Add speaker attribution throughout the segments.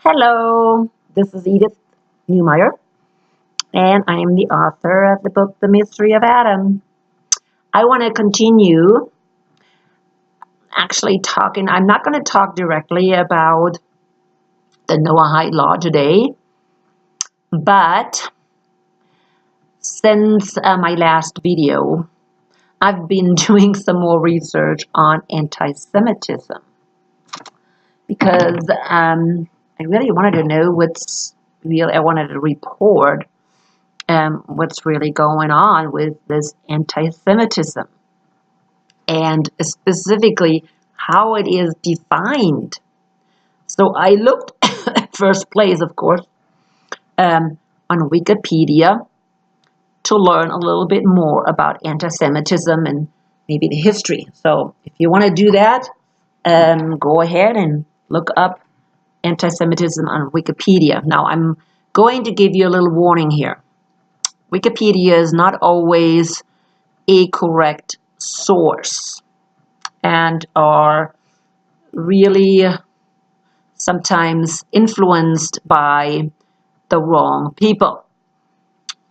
Speaker 1: Hello, this is Edith Newmeyer, and I am the author of the book, The Mystery of Adam. I want to continue I'm not going to talk directly about the Noahide Law today, but since my last video, I've been doing some more research on anti-Semitism because I really wanted to know I wanted to report what's really going on with this anti-Semitism, and specifically how it is defined. So I looked at first place, of course, on Wikipedia to learn a little bit more about anti-Semitism and maybe the history. So if you want to do that, go ahead and look up anti-Semitism on Wikipedia. Now I'm going to give you a little warning here. Wikipedia is not always a correct source and are really sometimes influenced by the wrong people.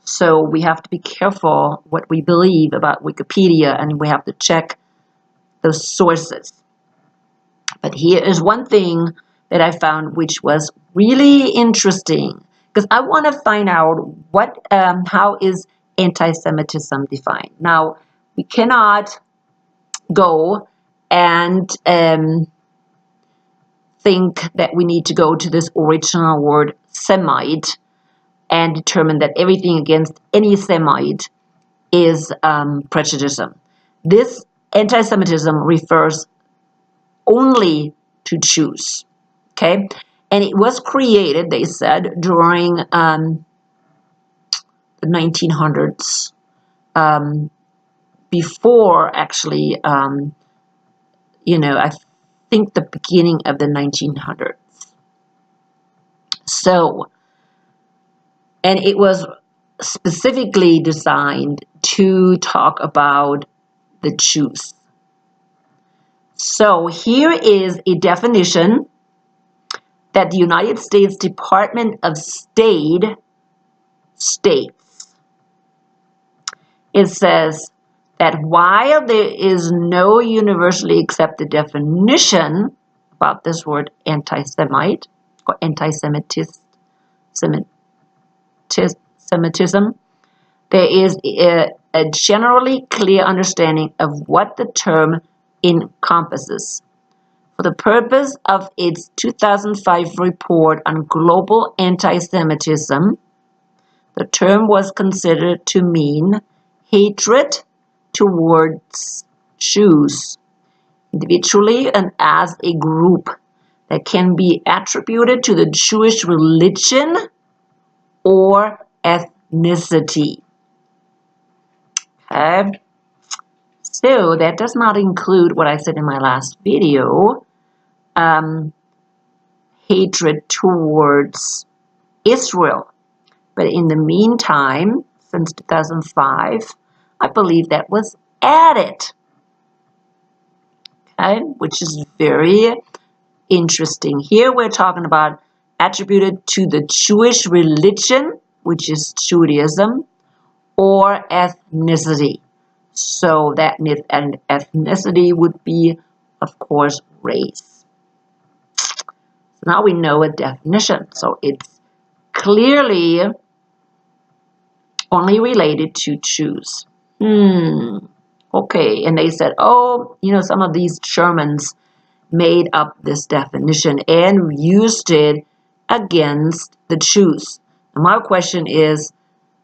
Speaker 1: So we have to be careful what we believe about Wikipedia, and we have to check the sources. But here is one thing that I found which was really interesting, because I want to find out how is anti-Semitism defined. Now, we cannot go and think that we need to go to this original word Semite and determine that everything against any Semite is prejudice. This anti-Semitism refers only to Jews, okay? And it was created, they said, during the 1900s, before actually, I think the beginning of the 1900s. So, and it was specifically designed to talk about the Jews. So here is a definition that the United States Department of State states. It says that while there is no universally accepted definition about this word anti-Semite or anti-Semitism, there is a generally clear understanding of what the term encompasses. For the purpose of its 2005 report on global anti-Semitism, the term was considered to mean hatred towards Jews, individually and as a group, that can be attributed to the Jewish religion or ethnicity. Okay. So that does not include what I said in my last video, hatred towards Israel. But in the meantime, since 2005, I believe that was added, okay, which is very interesting. Here we're talking about attributed to the Jewish religion, which is Judaism, or ethnicity. So that ethnicity would be, of course, race. So now we know a definition. So it's clearly only related to Jews. Okay, and they said, some of these Germans made up this definition and used it against the Jews. And my question is,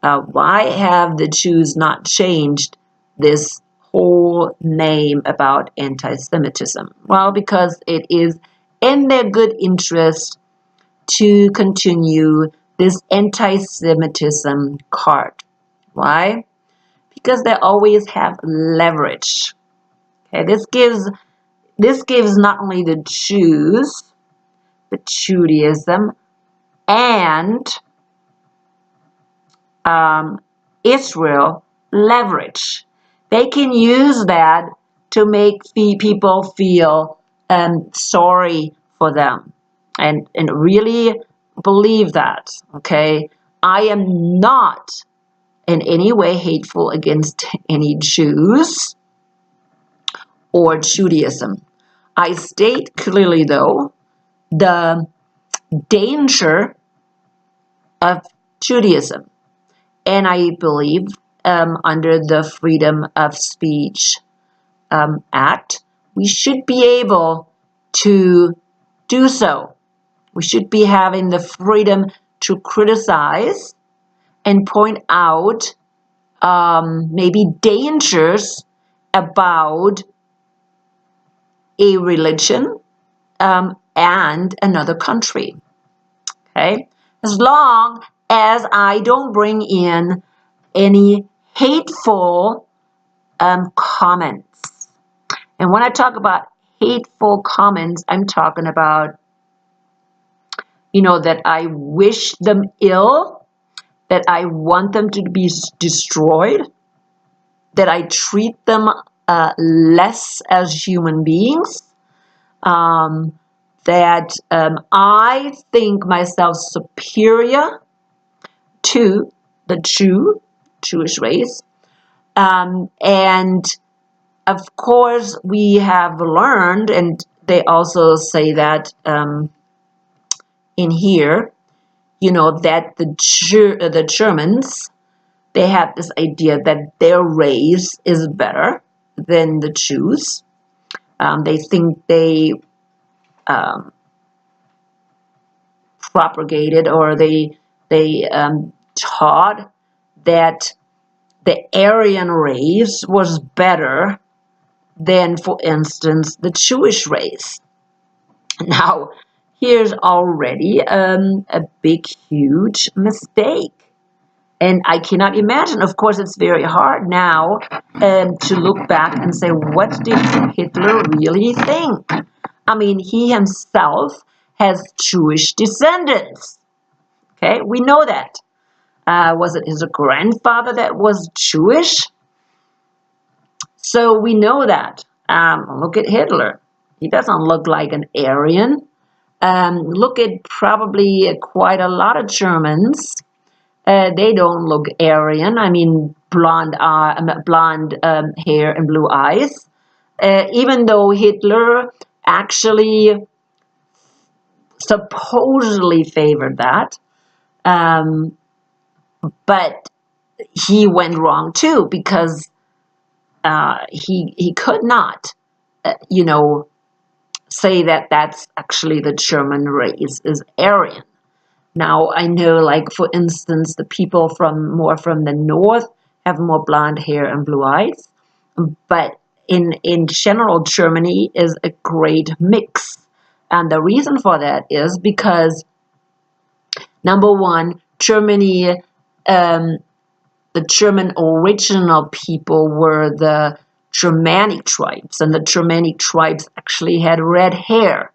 Speaker 1: why have the Jews not changed this whole name about anti-Semitism? Well, because it is in their good interest to continue this anti-Semitism card. Why? Because they always have leverage. Okay, this gives not only the Jews, but Judaism and Israel leverage. They can use that to make people feel sorry for them. and really believe that, okay? I am not in any way hateful against any Jews or Judaism. I state clearly, though, the danger of Judaism. And I believe under the Freedom of Speech Act, we should be able to do so. We should be having the freedom to criticize and point out maybe dangers about a religion and another country. Okay? As long as I don't bring in any hateful comments. And when I talk about hateful comments, I'm talking about, that I wish them ill, that I want them to be destroyed, that I treat them less as human beings, that I think myself superior to the Jewish race. And of course, we have learned, and they also say that in here, that the Germans, they have this idea that their race is better than the Jews. They think they propagated, or they taught that the Aryan race was better than, for instance, the Jewish race. Now, here's already a big, huge mistake. And I cannot imagine, of course, it's very hard now to look back and say, what did Hitler really think? I mean, he himself has Jewish descendants. Okay, we know that. Was it his grandfather that was Jewish? So we know that. Look at Hitler. He doesn't look like an Aryan. Look at probably quite a lot of Germans. They don't look Aryan. I mean, blonde hair and blue eyes. Even though Hitler actually supposedly favored that, but he went wrong too, because he could not, say that that's actually the German race is Aryan. Now, I know, like, for instance, the people more from the north have more blonde hair and blue eyes, but in general, Germany is a great mix. And the reason for that is because, number one, Germany, the German original people were the Germanic tribes, and the Germanic tribes actually had red hair,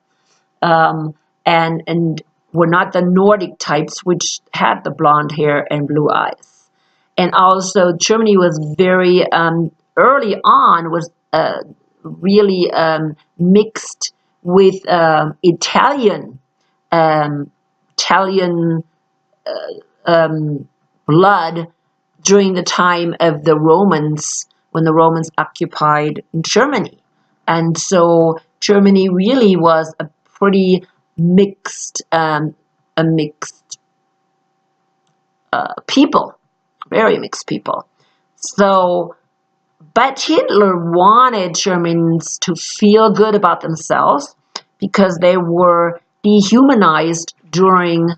Speaker 1: and were not the Nordic types, which had the blonde hair and blue eyes. And also, Germany was very early on was really mixed with Italian blood during the time of the Romans, when the Romans occupied Germany. And so Germany really was a pretty mixed people, very mixed people. So, but Hitler wanted Germans to feel good about themselves because they were dehumanized during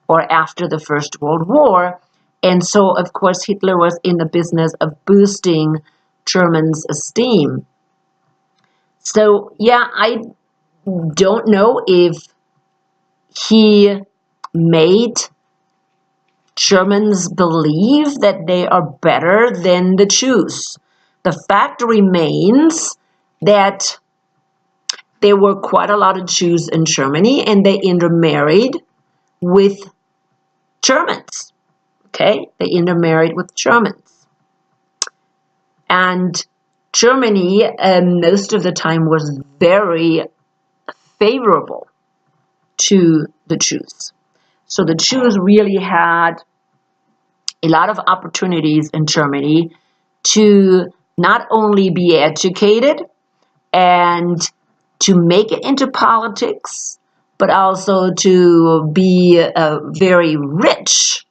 Speaker 1: or after the First World War. And so, of course, Hitler was in the business of boosting Germans' esteem. So, yeah, I don't know if he made Germans believe that they are better than the Jews. The fact remains that there were quite a lot of Jews in Germany, and they intermarried with Germans. Okay, they intermarried with Germans. And Germany, most of the time, was very favorable to the Jews. So the Jews really had a lot of opportunities in Germany to not only be educated and to make it into politics, but also to be very rich,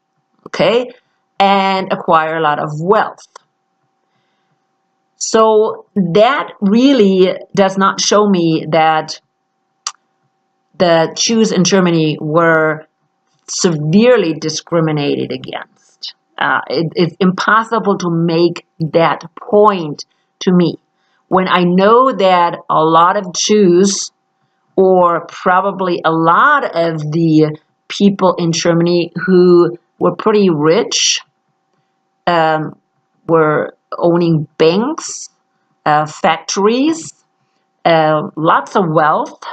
Speaker 1: okay, and acquire a lot of wealth. So that really does not show me that the Jews in Germany were severely discriminated against. It's impossible to make that point to me when I know that a lot of Jews, or probably a lot of the people in Germany who were pretty rich, were owning banks, factories, lots of wealth,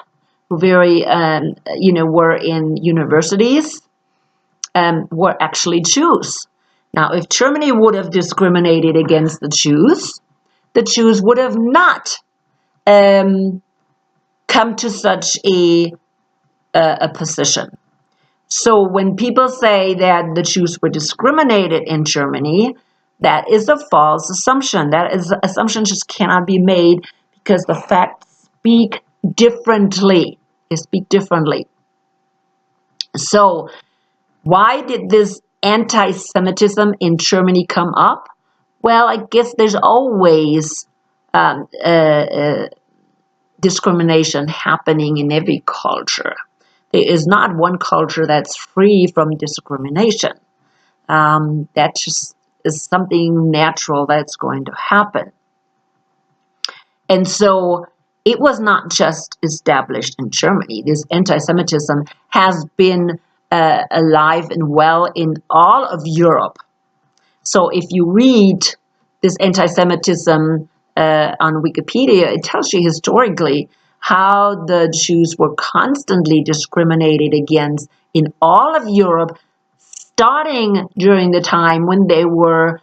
Speaker 1: very, were in universities, were actually Jews. Now, if Germany would have discriminated against the Jews would have not come to such a position. So when people say that the Jews were discriminated in Germany, that is a false assumption. That is assumption just cannot be made because the facts speak differently. They speak differently. So why did this anti-Semitism in Germany come up? Well, I guess there's always discrimination happening in every culture. There is not one culture that's free from discrimination. That just is something natural that's going to happen. And so it was not just established in Germany. This anti-Semitism has been alive and well in all of Europe. So if you read this anti-Semitism on Wikipedia, it tells you historically how the Jews were constantly discriminated against in all of Europe, starting during the time when they were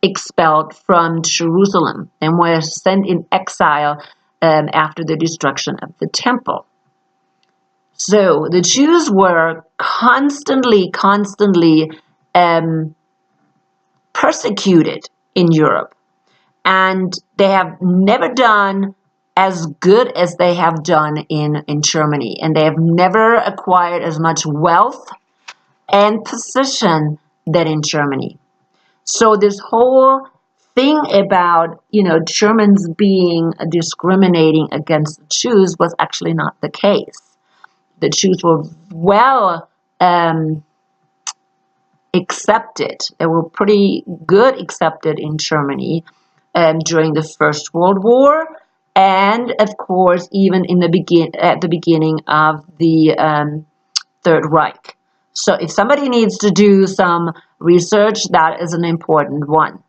Speaker 1: expelled from Jerusalem and were sent in exile after the destruction of the temple. So the Jews were constantly persecuted in Europe, and they have never done as good as they have done in Germany, and they have never acquired as much wealth and position than in Germany. So this whole thing about, Germans being discriminating against the Jews was actually not the case. The Jews were well accepted. They were pretty good accepted in Germany during the First World War, and of course even at the beginning of the Third Reich. So if somebody needs to do some research, that is an important one.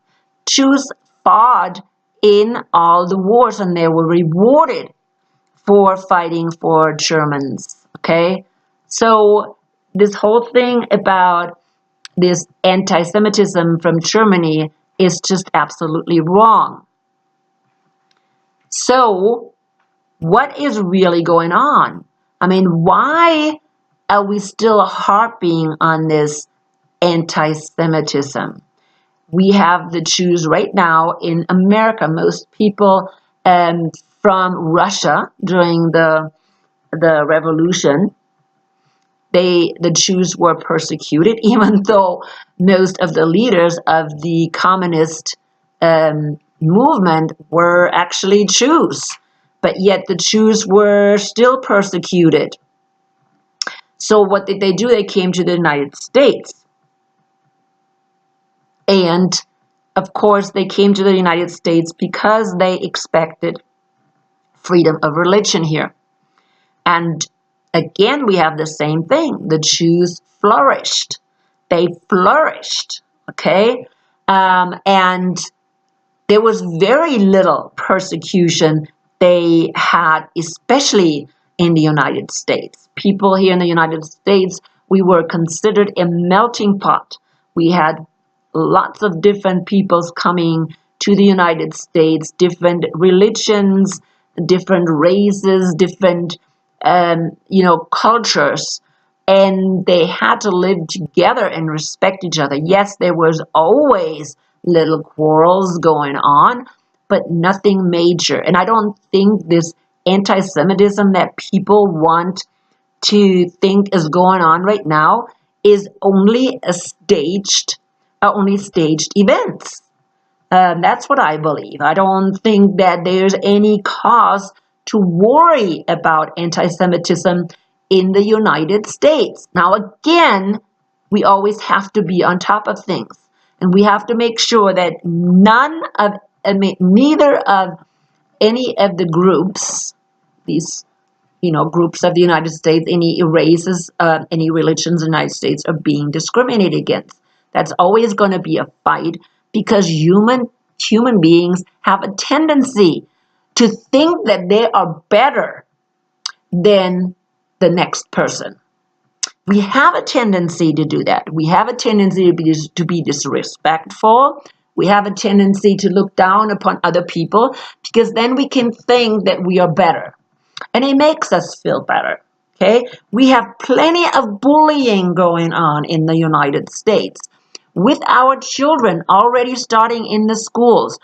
Speaker 1: Jews fought in all the wars, and they were rewarded for fighting for Germans. Okay, so this whole thing about this anti-Semitism from Germany is just absolutely wrong. So what is really going on? I mean, why are we still harping on this anti-Semitism? We have the Jews right now in America. Most people from Russia during the revolution, the Jews were persecuted, even though most of the leaders of the communist movement were actually Jews. But yet the Jews were still persecuted. So what did they do? They came to the United States. And of course, they came to the United States because they expected freedom of religion here. And again, we have the same thing. The Jews flourished. They flourished, okay? And there was very little persecution they had, especially in the United States. People here in the United States, we were considered a melting pot. We had lots of different peoples coming to the United States, different religions, different races, different cultures, and they had to live together and respect each other. Yes, there was always little quarrels going on, but nothing major. And I don't think this anti-Semitism that people want to think is going on right now is only staged events. That's what I believe. I don't think that there's any cause to worry about anti-Semitism in the United States. Now, again, we always have to be on top of things, and we have to make sure that neither of any of the groups, these groups of the United States, any races, any religions in the United States are being discriminated against. That's always going to be a fight, because human beings have a tendency to think that they are better than the next person. We have a tendency to do that. We have a tendency to be disrespectful. We have a tendency to look down upon other people, because then we can think that we are better. And it makes us feel better. Okay? We have plenty of bullying going on in the United States, with our children already starting in the schools.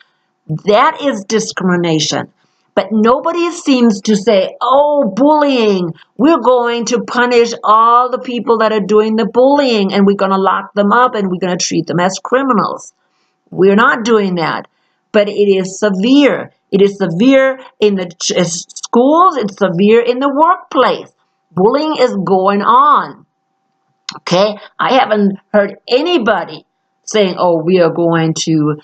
Speaker 1: That is discrimination. But nobody seems to say, oh, bullying, we're going to punish all the people that are doing the bullying, and we're going to lock them up, and we're going to treat them as criminals. We're not doing that. But it is severe. It is severe in the schools. It's severe in the workplace. Bullying is going on. Okay? I haven't heard anybody saying, oh, we are going to,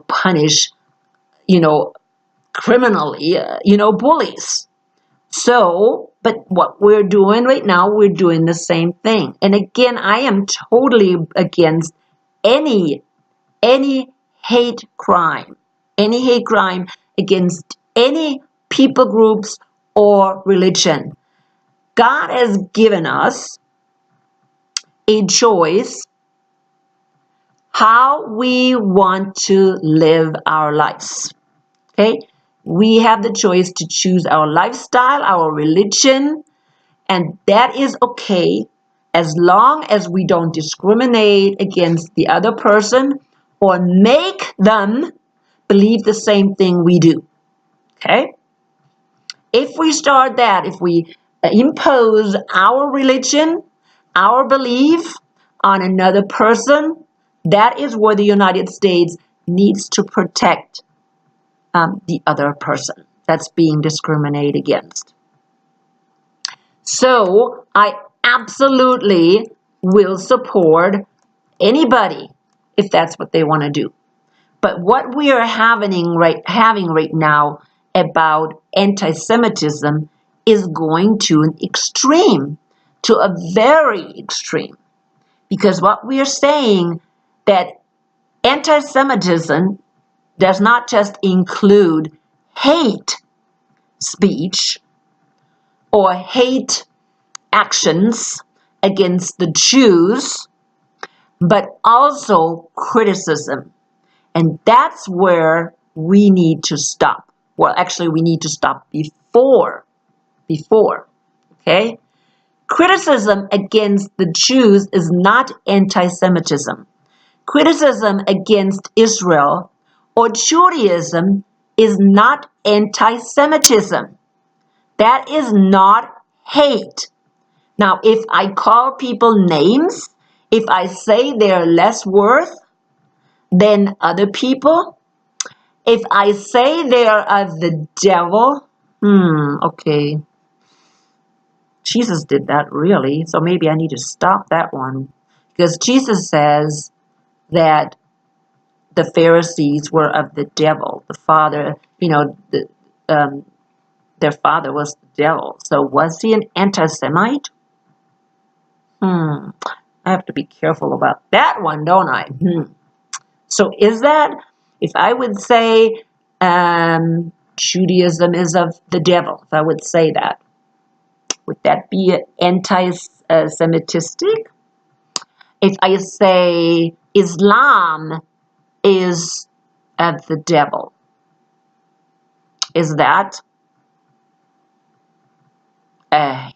Speaker 1: punish, criminally, bullies. So, but what we're doing right now, we're doing the same thing. And again, I am totally against any hate crime against any people groups or religion. God has given us a choice how we want to live our lives. Okay? We have the choice to choose our lifestyle, our religion, and that is okay as long as we don't discriminate against the other person or make them believe the same thing we do. Okay? If we start that, if we impose our religion, our belief on another person, that is where the United States needs to protect the other person that's being discriminated against. So I absolutely will support anybody if that's what they want to do. But what we are having right now about anti-Semitism is going to an extreme, to a very extreme. Because what we are saying, that anti-Semitism does not just include hate speech or hate actions against the Jews, but also criticism. And that's where we need to stop. Well, actually, we need to stop before, okay? Criticism against the Jews is not anti-Semitism. Criticism against Israel or Judaism is not anti-Semitism. That is not hate. Now, if I call people names, if I say they're less worth than other people, if I say they are of the devil, okay. Jesus did that, really, so maybe I need to stop that one. Because Jesus says that the Pharisees were of the devil. The father, their father was the devil. So was he an anti-Semite? I have to be careful about that one, don't I? So is that, if I would say Judaism is of the devil, if I would say that, would that be anti-Semitistic? If I say Islam is of the devil, is that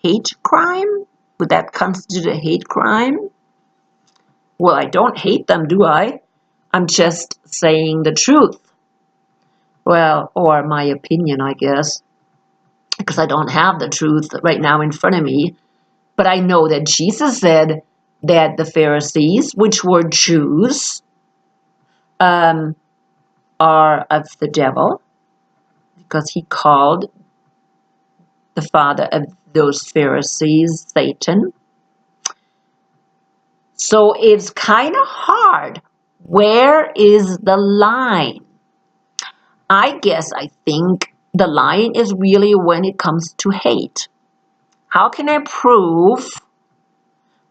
Speaker 1: hate crime? Would that constitute a hate crime? Well, I don't hate them, do I? I'm just saying the truth. Well, or my opinion, I guess, because I don't have the truth right now in front of me. But I know that Jesus said that the Pharisees, which were Jews, are of the devil, because he called the father of those Pharisees Satan. So it's kind of hard. Where is the line? I think the line is really when it comes to hate. How can I prove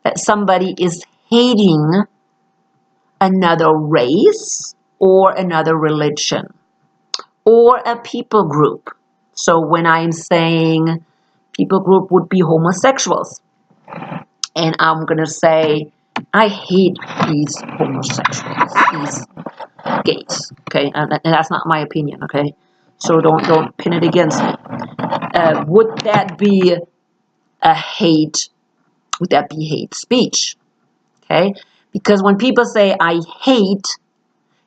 Speaker 1: that somebody is hating another race or another religion or a people group? So when I'm saying people group would be homosexuals, and I'm going to say, I hate these homosexuals, these gays, okay? And that's not my opinion, okay? So don't pin it against me. Would that be a hate? Would that be hate speech? Okay? Because when people say I hate,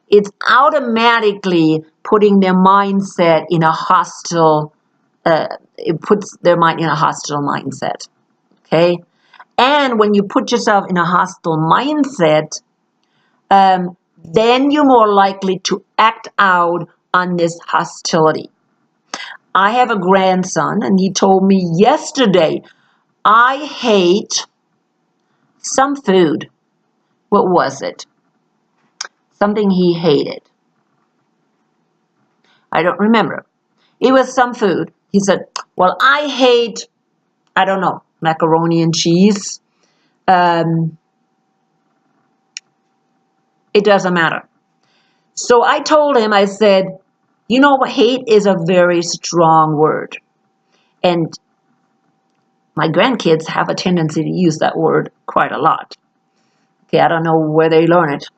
Speaker 1: it's automatically putting their mindset in a hostile. It puts their mind in a hostile mindset. Okay? And when you put yourself in a hostile mindset, then you're more likely to act out on this hostility. I have a grandson, and he told me yesterday, I hate some food. What was it? Something he hated. I don't remember. It was some food. He said, well, I hate, I don't know, macaroni and cheese. It doesn't matter. So I told him, I said, you know, hate is a very strong word. And my grandkids have a tendency to use that word quite a lot. Okay, I don't know where they learn it.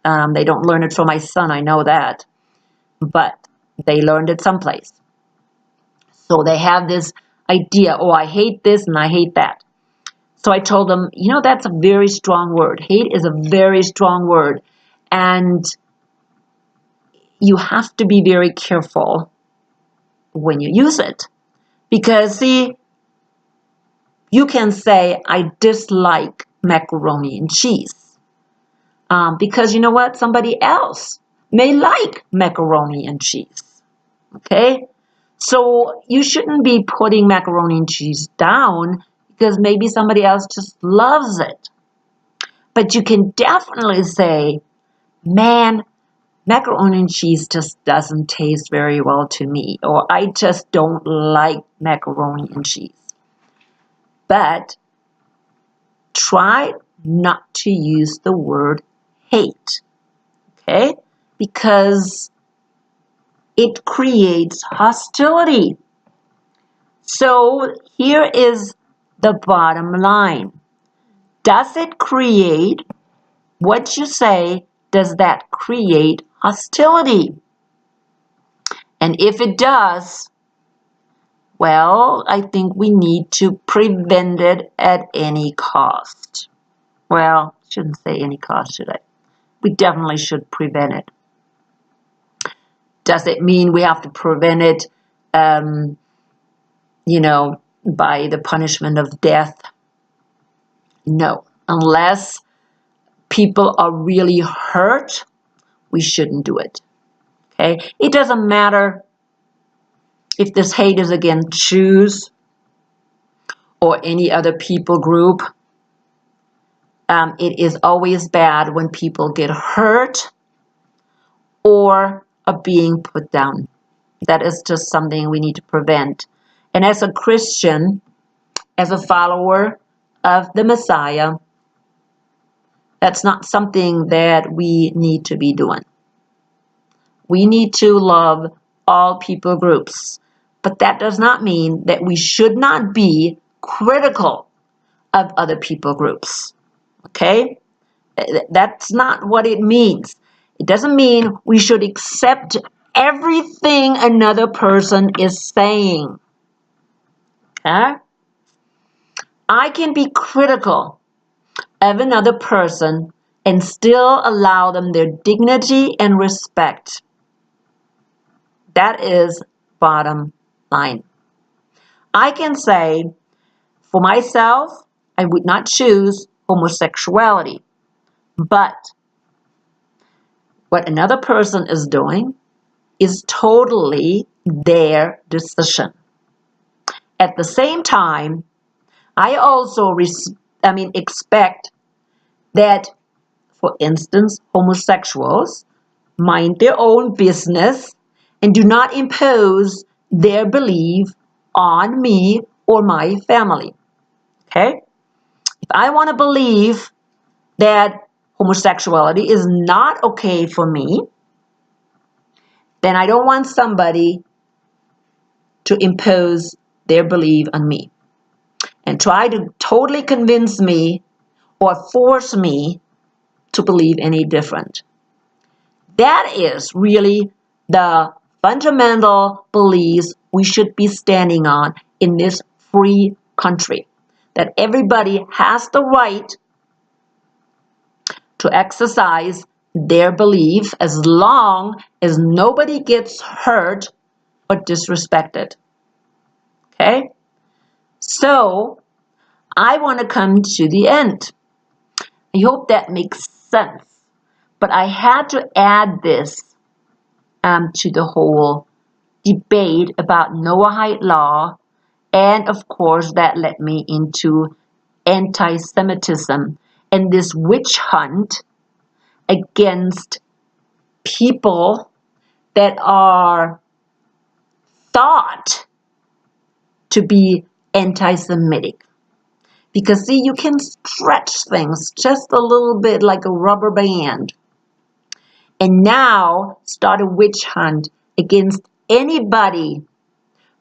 Speaker 1: They don't learn it from my son, I know that. But they learned it someplace. So they have this idea, oh, I hate this and I hate that. So I told them, you know, that's a very strong word. Hate is a very strong word. And you have to be very careful when you use it. Because, see, you can say, I dislike macaroni and cheese. Because you know what? Somebody else may like macaroni and cheese. Okay? So you shouldn't be putting macaroni and cheese down because maybe somebody else just loves it. But you can definitely say, man, macaroni and cheese just doesn't taste very well to me, or I just don't like macaroni and cheese. But try not to use the word hate, okay? Because it creates hostility. So here is the bottom line. Does it create, what you say, does that create hostility? And if it does, well, I think we need to prevent it at any cost. Well, shouldn't say any cost, should I? We definitely should prevent it. Does it mean we have to prevent it, by the punishment of death? No. Unless people are really hurt, we shouldn't do it. Okay? It doesn't matter if this hate is against Jews or any other people group. It is always bad when people get hurt or are being put down. That is just something we need to prevent. And as a Christian, as a follower of the Messiah, that's not something that we need to be doing. We need to love all people groups. But that does not mean that we should not be critical of other people groups. Okay? That's not what it means. It doesn't mean we should accept everything another person is saying. Okay? I can be critical of another person and still allow them their dignity and respect. That is bottom line. I can say, for myself, I would not choose homosexuality, but what another person is doing is totally their decision. At the same time, I also expect that, for instance, homosexuals mind their own business and do not impose their belief on me or my family. Okay? If I want to believe that homosexuality is not okay for me, then I don't want somebody to impose their belief on me and try to totally convince me or force me to believe any different. That is really the fundamental beliefs we should be standing on in this free country. That everybody has the right to exercise their belief as long as nobody gets hurt or disrespected. Okay? So, I want to come to the end. I hope that makes sense. But I had to add this to the whole debate about Noahide law, and of course that led me into anti-Semitism and this witch hunt against people that are thought to be anti-Semitic. Because see, you can stretch things just a little bit like a rubber band and now start a witch hunt against anybody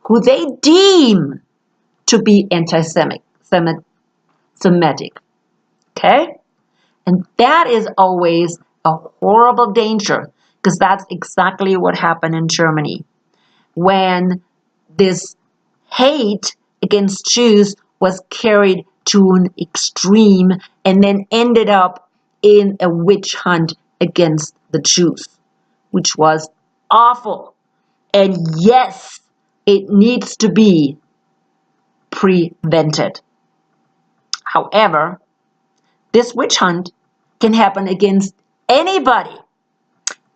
Speaker 1: who they deem to be anti-Semitic. Okay? And that is always a horrible danger, because that's exactly what happened in Germany when this hate against Jews was carried to an extreme and then ended up in a witch hunt against the Jews, which was awful. And yes, it needs to be prevented. However, this witch hunt can happen against anybody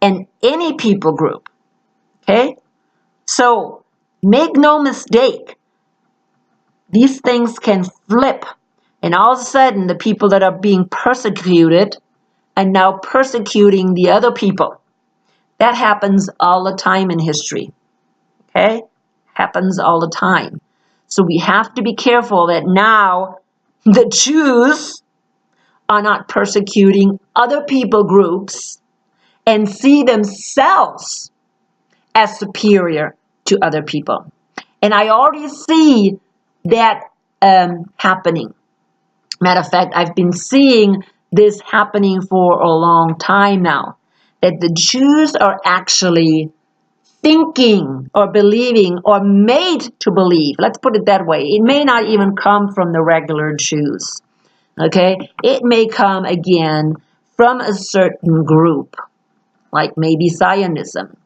Speaker 1: and any people group. Okay? So, make no mistake, these things can flip, and all of a sudden the people that are being persecuted are now persecuting the other people. That happens all the time in history. Okay? Happens all the time. So we have to be careful that now the Jews are not persecuting other people groups and see themselves as superior to other people. And I already see that happening. Matter of fact, I've been seeing this happening for a long time now, that the Jews are actually thinking or believing or made to believe. Let's put it that way. It may not even come from the regular Jews. Okay? It may come again from a certain group, like maybe Zionism,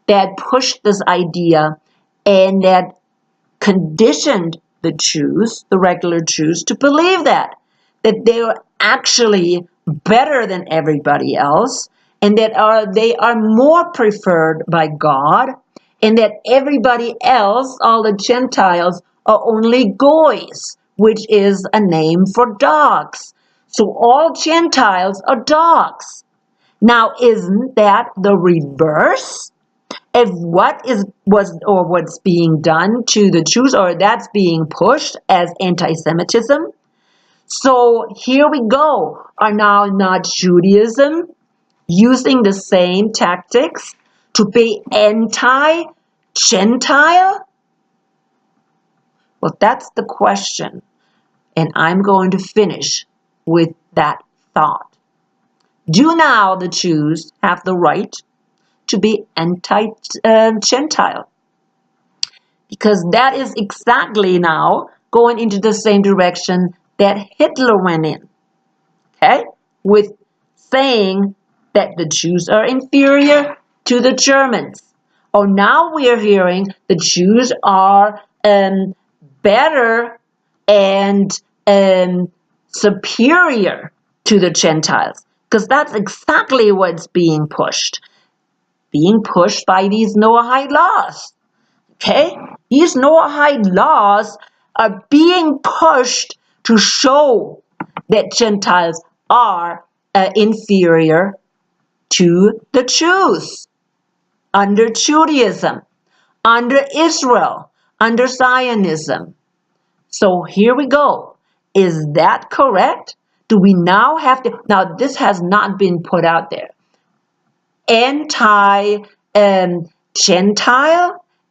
Speaker 1: that pushed this idea and that conditioned the Jews, the regular Jews, to believe that they are actually better than everybody else, and that they are more preferred by God, and that everybody else, all the Gentiles, are only goys, which is a name for dogs. So all Gentiles are dogs. Now, isn't that the reverse of what's being done to the Jews, or that's being pushed as anti-Semitism? So here we go. Are now not Judaism using the same tactics to be anti-Gentile? Well, that's the question. And I'm going to finish with that thought. Do now the Jews have the right to be anti-Gentile? Because that is exactly now going into the same direction that Hitler went in, okay, with saying that the Jews are inferior to the Germans. Oh, now we are hearing the Jews are better and superior to the Gentiles, because that's exactly what's being pushed by these Noahide laws. Okay, these Noahide laws are being pushed to show that Gentiles are inferior to the Jews under Judaism, under Israel, under Zionism. So here we go. Is that correct? Do we now have to? Now, this has not been put out there. Anti-Gentile?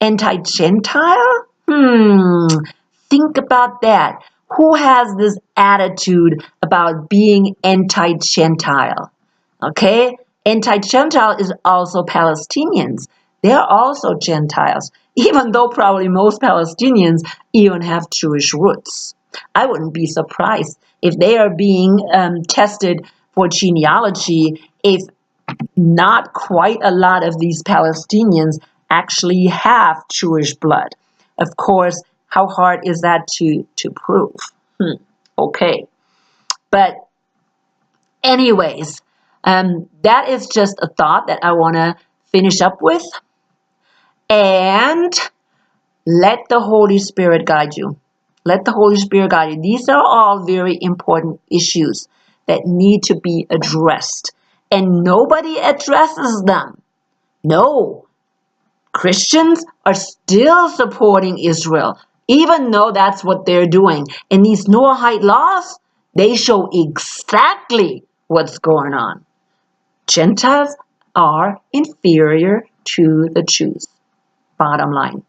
Speaker 1: Anti-Gentile? Think about that. Who has this attitude about being anti-Gentile? Okay? Anti-Gentile is also Palestinians. They're also Gentiles, even though probably most Palestinians even have Jewish roots. I wouldn't be surprised if they are being tested for genealogy if not quite a lot of these Palestinians actually have Jewish blood. Of course, how hard is that to prove? Okay. But anyways, that is just a thought that I want to finish up with. And let the Holy Spirit guide you. Let the Holy Spirit guide you. These are all very important issues that need to be addressed. And nobody addresses them. No. Christians are still supporting Israel, even though that's what they're doing. And these Noahide laws, they show exactly what's going on. Gentiles are inferior to the Jews. Bottom line.